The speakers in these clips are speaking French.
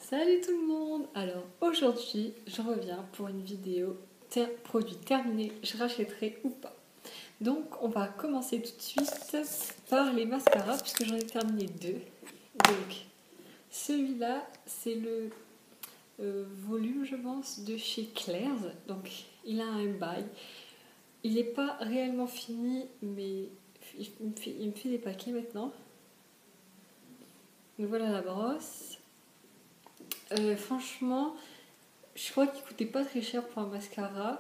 Salut tout le monde! Alors aujourd'hui je reviens pour une vidéo produit terminé, je rachèterai ou pas. Donc on va commencer tout de suite par les mascaras puisque j'en ai terminé deux. Donc celui-là c'est le volume je pense de chez Claire's. Donc il a un bail. Il n'est pas réellement fini mais il me fait des paquets maintenant. Donc voilà la brosse. Franchement, je crois qu'il coûtait pas très cher pour un mascara.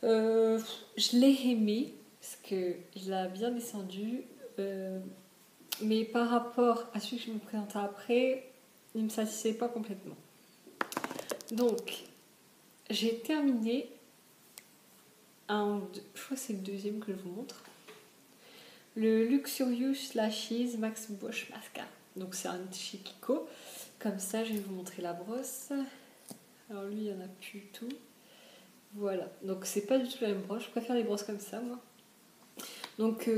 Je l'ai aimé parce qu'il a bien descendu. Mais par rapport à celui que je me présentais après, il ne me satisfait pas complètement. Donc, j'ai terminé je crois que c'est le deuxième que je vous montre. Le Luxurious Lashes Max Bosch Mascara. Donc c'est un chez Kiko. Comme ça, je vais vous montrer la brosse. Alors lui, il n'y en a plus du tout. Voilà, donc c'est pas du tout la même brosse. Je préfère les brosses comme ça, moi. Donc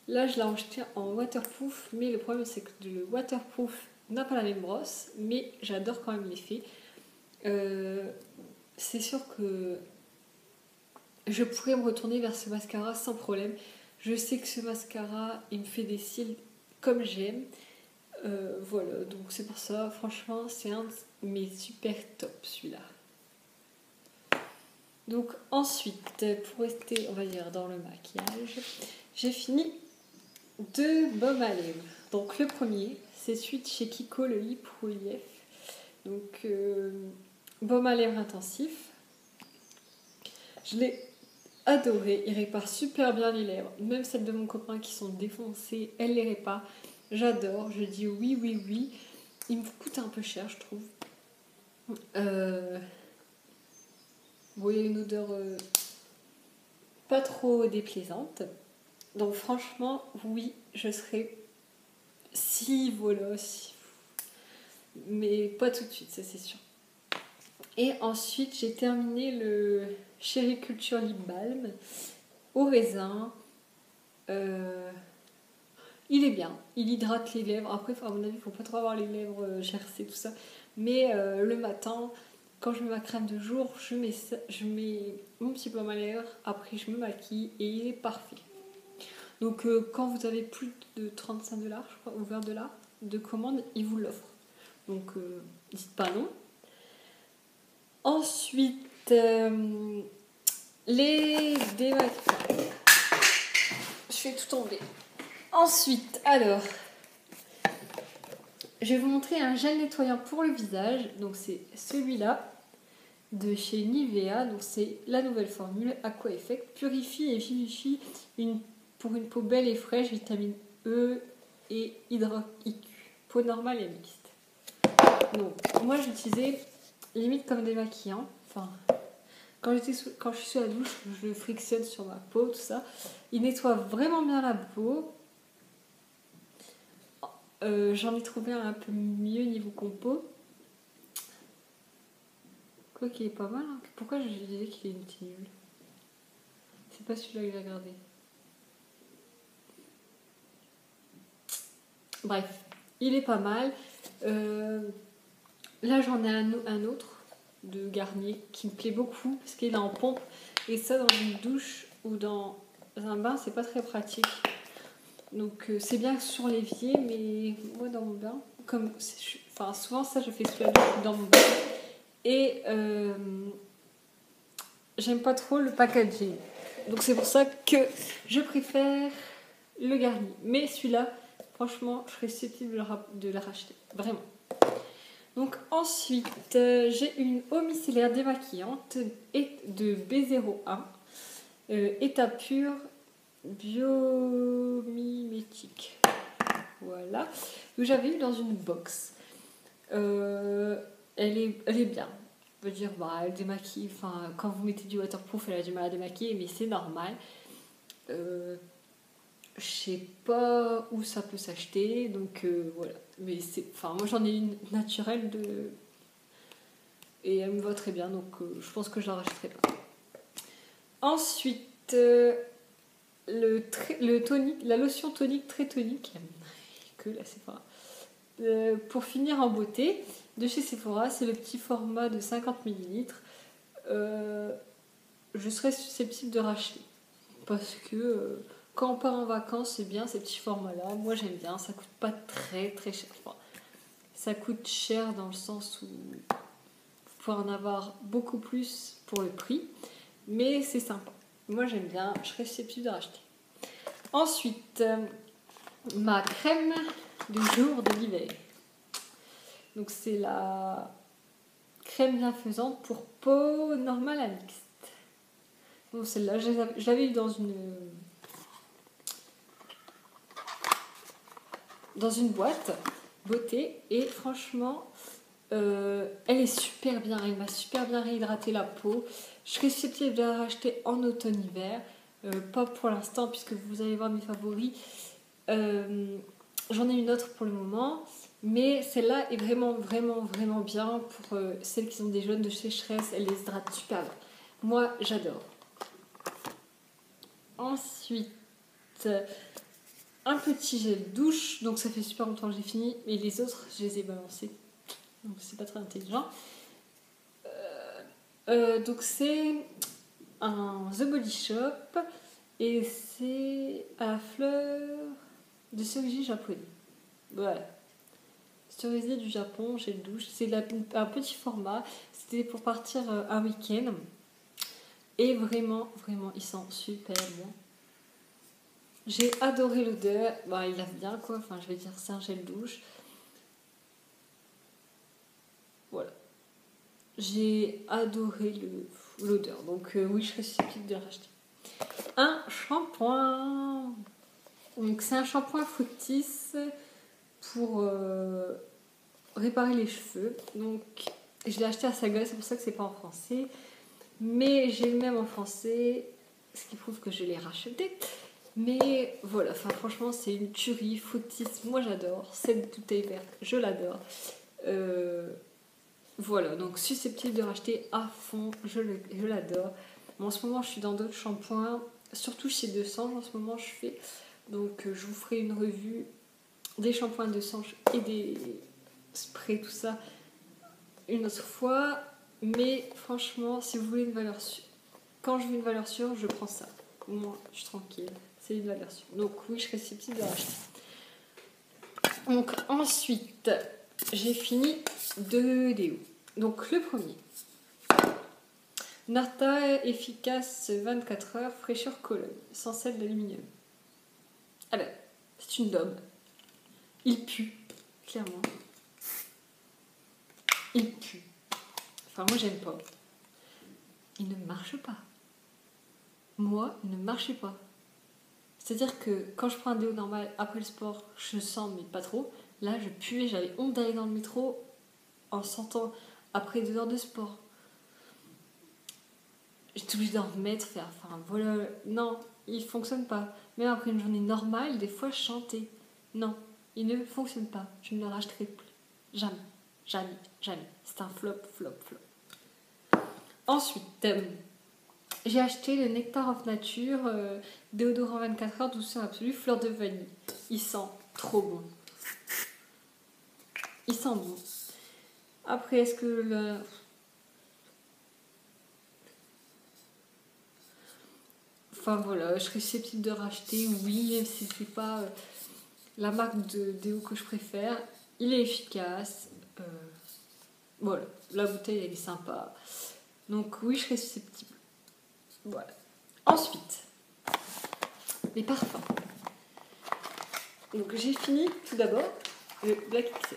là, je l'ai acheté en waterproof. Mais le problème, c'est que le waterproof n'a pas la même brosse. Mais j'adore quand même l'effet. C'est sûr que je pourrais me retourner vers ce mascara sans problème. Je sais que ce mascara, il me fait des cils comme j'aime. Voilà, donc c'est pour ça, franchement, c'est un de mes super top, celui-là. Donc ensuite, pour rester, on va dire, dans le maquillage, j'ai fini deux baumes à lèvres. Donc le premier, c'est celui de chez Kiko, le Lip Relief. Donc baume à lèvres intensif. Je l'ai adoré, il répare super bien les lèvres. Même celles de mon copain qui sont défoncées, elle les répare. J'adore, je dis oui, oui, oui. Il me coûte un peu cher, je trouve. Bon, il y a une odeur pas trop déplaisante. Donc franchement, oui, je serais si voilà, si... mais pas tout de suite, ça c'est sûr. Et ensuite, j'ai terminé le Cherry Culture Lip Balm au raisin. Il est bien, il hydrate les lèvres. Après, à mon avis, il ne faut pas trop avoir les lèvres gercées, tout ça. Mais le matin, quand je mets ma crème de jour, je mets mon petit baume à lèvres. Après, je me maquille et il est parfait. Donc, quand vous avez plus de 35 $, je crois, ou 20 $ de commande, il vous l'offre. Donc, dites pas non. Ensuite, les démaquillantes. Je fais tout tomber. Ensuite, alors, je vais vous montrer un gel nettoyant pour le visage. Donc c'est celui-là de chez Nivea. Donc c'est la nouvelle formule Aqua Effect. Purifie et vivifie pour une peau belle et fraîche, vitamine E et hydro IQ. Peau normale et mixte. Donc moi j'utilisais limite comme démaquillant. Enfin, quand je suis sous la douche, je le frictionne sur ma peau, tout ça. Il nettoie vraiment bien la peau. J'en ai trouvé un peu mieux niveau compo. Quoi qu'il est pas mal. Hein. Pourquoi je disais qu'il est nul? C'est pas celui-là que j'ai regardé. Bref, il est pas mal. Là j'en ai un autre de Garnier qui me plaît beaucoup parce qu'il est en pompe. Et ça dans une douche ou dans un bain c'est pas très pratique. Donc c'est bien sur l'évier, mais moi dans mon bain, souvent ça je fais sous la douche dans mon bain. Et j'aime pas trop le packaging. Donc c'est pour ça que je préfère le Garnier. Mais celui-là, franchement, je serais susceptible de le racheter. Vraiment. Donc ensuite, j'ai une eau micellaire démaquillante de B01. État pur biomimétique. Voilà. Que j'avais eu dans une box. Elle est bien. Je veux dire, elle démaquille. Enfin, quand vous mettez du waterproof, elle a du mal à démaquiller, mais c'est normal. Je sais pas où ça peut s'acheter, donc voilà. Mais moi j'en ai une naturelle et elle me va très bien, donc je pense que je la rachèterai pas. Ensuite, la lotion tonique très tonique que là c'est pas. pour finir en beauté, de chez Sephora, c'est le petit format de 50 ml. Je serais susceptible de racheter. Parce que quand on part en vacances, c'est bien ces petits formats-là. Moi, j'aime bien. Ça coûte pas très très cher. Enfin, ça coûte cher dans le sens où vous pouvez en avoir beaucoup plus pour le prix. Mais c'est sympa. Moi, j'aime bien. Je serais susceptible de racheter. Ensuite, ma crème du jour de l'hiver. Donc, c'est la crème bienfaisante pour peau normale à mixte. Donc, celle-là, je l'avais eu dans une boîte beauté et franchement elle est super bien, elle m'a super bien réhydraté la peau. Je serais susceptible de la racheter en automne-hiver, pas pour l'instant puisque vous allez voir mes favoris. J'en ai une autre pour le moment, mais celle-là est vraiment vraiment vraiment bien pour celles qui ont des zones de sécheresse, elle les hydrate super bien. Moi j'adore. Ensuite un petit gel douche, donc ça fait super longtemps que j'ai fini, mais les autres, je les ai balancés, donc c'est pas très intelligent. Donc c'est un The Body Shop et c'est à la fleur de cerisier japonais. Voilà. Cerisier du Japon, gel douche, c'est un petit format, c'était pour partir un week-end et vraiment, vraiment, il sent super bon. J'ai adoré l'odeur, bah, il lave bien quoi, enfin je vais dire c'est un gel douche. Voilà. J'ai adoré l'odeur, donc oui je serais susceptible de le racheter. Un shampoing. Donc c'est un shampoing fructis pour réparer les cheveux. Donc je l'ai acheté à Saga, c'est pour ça que c'est pas en français. Mais j'ai le même en français, ce qui prouve que je l'ai racheté. Mais voilà, enfin, franchement, c'est une tuerie, fructis, moi j'adore. Cette bouteille verte, je l'adore. Voilà, donc susceptible de racheter à fond, je l'adore. Bon, en ce moment, je suis dans d'autres shampoings, surtout chez Desange en ce moment, je fais. Donc, je vous ferai une revue des shampoings Desange et des sprays, tout ça, une autre fois. Mais franchement, si vous voulez une valeur sûre, quand je veux une valeur sûre, je prends ça. Moi, je suis tranquille. C'est une valeur sûre. Donc oui, je serais susceptible de racheter. Donc ensuite, j'ai fini 2 déos. Donc le premier. Narta efficace 24 heures, fraîcheur Cologne, sans sel d'aluminium. Ah ben, c'est une daube. Il pue, clairement. Il pue. Enfin, moi, j'aime pas. Il ne marche pas. Moi, il ne marchait pas. C'est-à-dire que quand je prends un déo normal après le sport, je sens, mais pas trop. Là, je puais, j'avais honte d'aller dans le métro en sentant après 2 heures de sport. J'étais obligée d'en remettre, faire. Enfin, voilà. Non, il fonctionne pas. Même après une journée normale, des fois, je chantais. Non, il ne fonctionne pas. Je ne le rachèterai plus. Jamais. Jamais. Jamais. C'est un flop, flop, flop. Ensuite, j'ai acheté le Nectar of Nature déodorant 24 heures, douceur absolue, fleur de vanille. Il sent trop bon. Il sent bon. Après, est-ce que le... Enfin voilà, je serais susceptible de racheter, oui, même si c'est pas la marque de déo que je préfère. Il est efficace. Voilà, la bouteille elle est sympa. Donc oui, je serais susceptible. Voilà. Ensuite, les parfums. Donc j'ai fini tout d'abord le Black XS.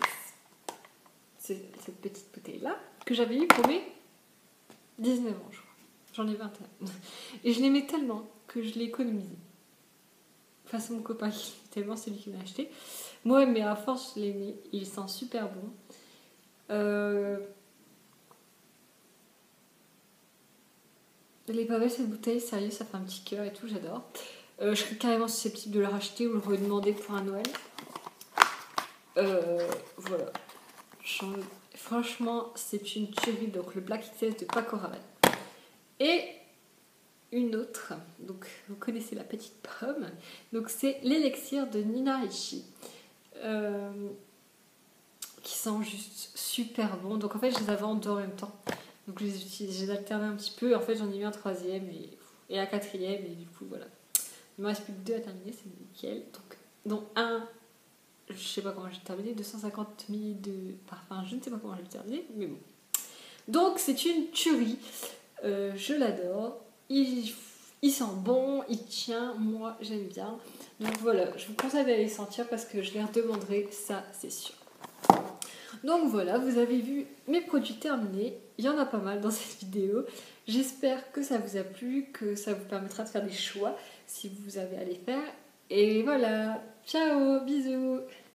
C'est cette petite bouteille-là que j'avais eu pour mes 19 ans, je crois. J'en ai 21. Et je l'aimais tellement que je l'ai économisé. Enfin, c'est mon copain qui tellement c'est lui qui l'a acheté. Moi, mais à force, je l'aimais. Il sent super bon. Elle est pas belle cette bouteille, sérieux, ça fait un petit cœur et tout, j'adore. Je serais carrément susceptible de la racheter ou le redemander pour un Noël. Voilà. Franchement, c'est une tuerie. Donc, le Black XS de Paco Rabanne. Et une autre, donc vous connaissez la petite pomme, donc c'est l'élixir de Nina Ricci. qui sent juste super bon. Donc en fait, je les avais en deux en même temps. Donc je les ai alternés un petit peu. En fait, j'en ai eu un troisième et un quatrième. Et du coup, voilà. Il me reste plus que 2 à terminer, c'est nickel. Donc un, je sais pas comment j'ai terminé, 250 ml de parfum. Je ne sais pas comment j'ai terminé, mais bon. Donc c'est une tuerie. Je l'adore. Il sent bon, il tient. Moi, j'aime bien. Donc voilà, je vous conseille d'aller sentir parce que je les redemanderai, ça c'est sûr. Donc voilà, vous avez vu mes produits terminés. Il y en a pas mal dans cette vidéo. J'espère que ça vous a plu, que ça vous permettra de faire des choix si vous avez à les faire. Et voilà, ciao, bisous.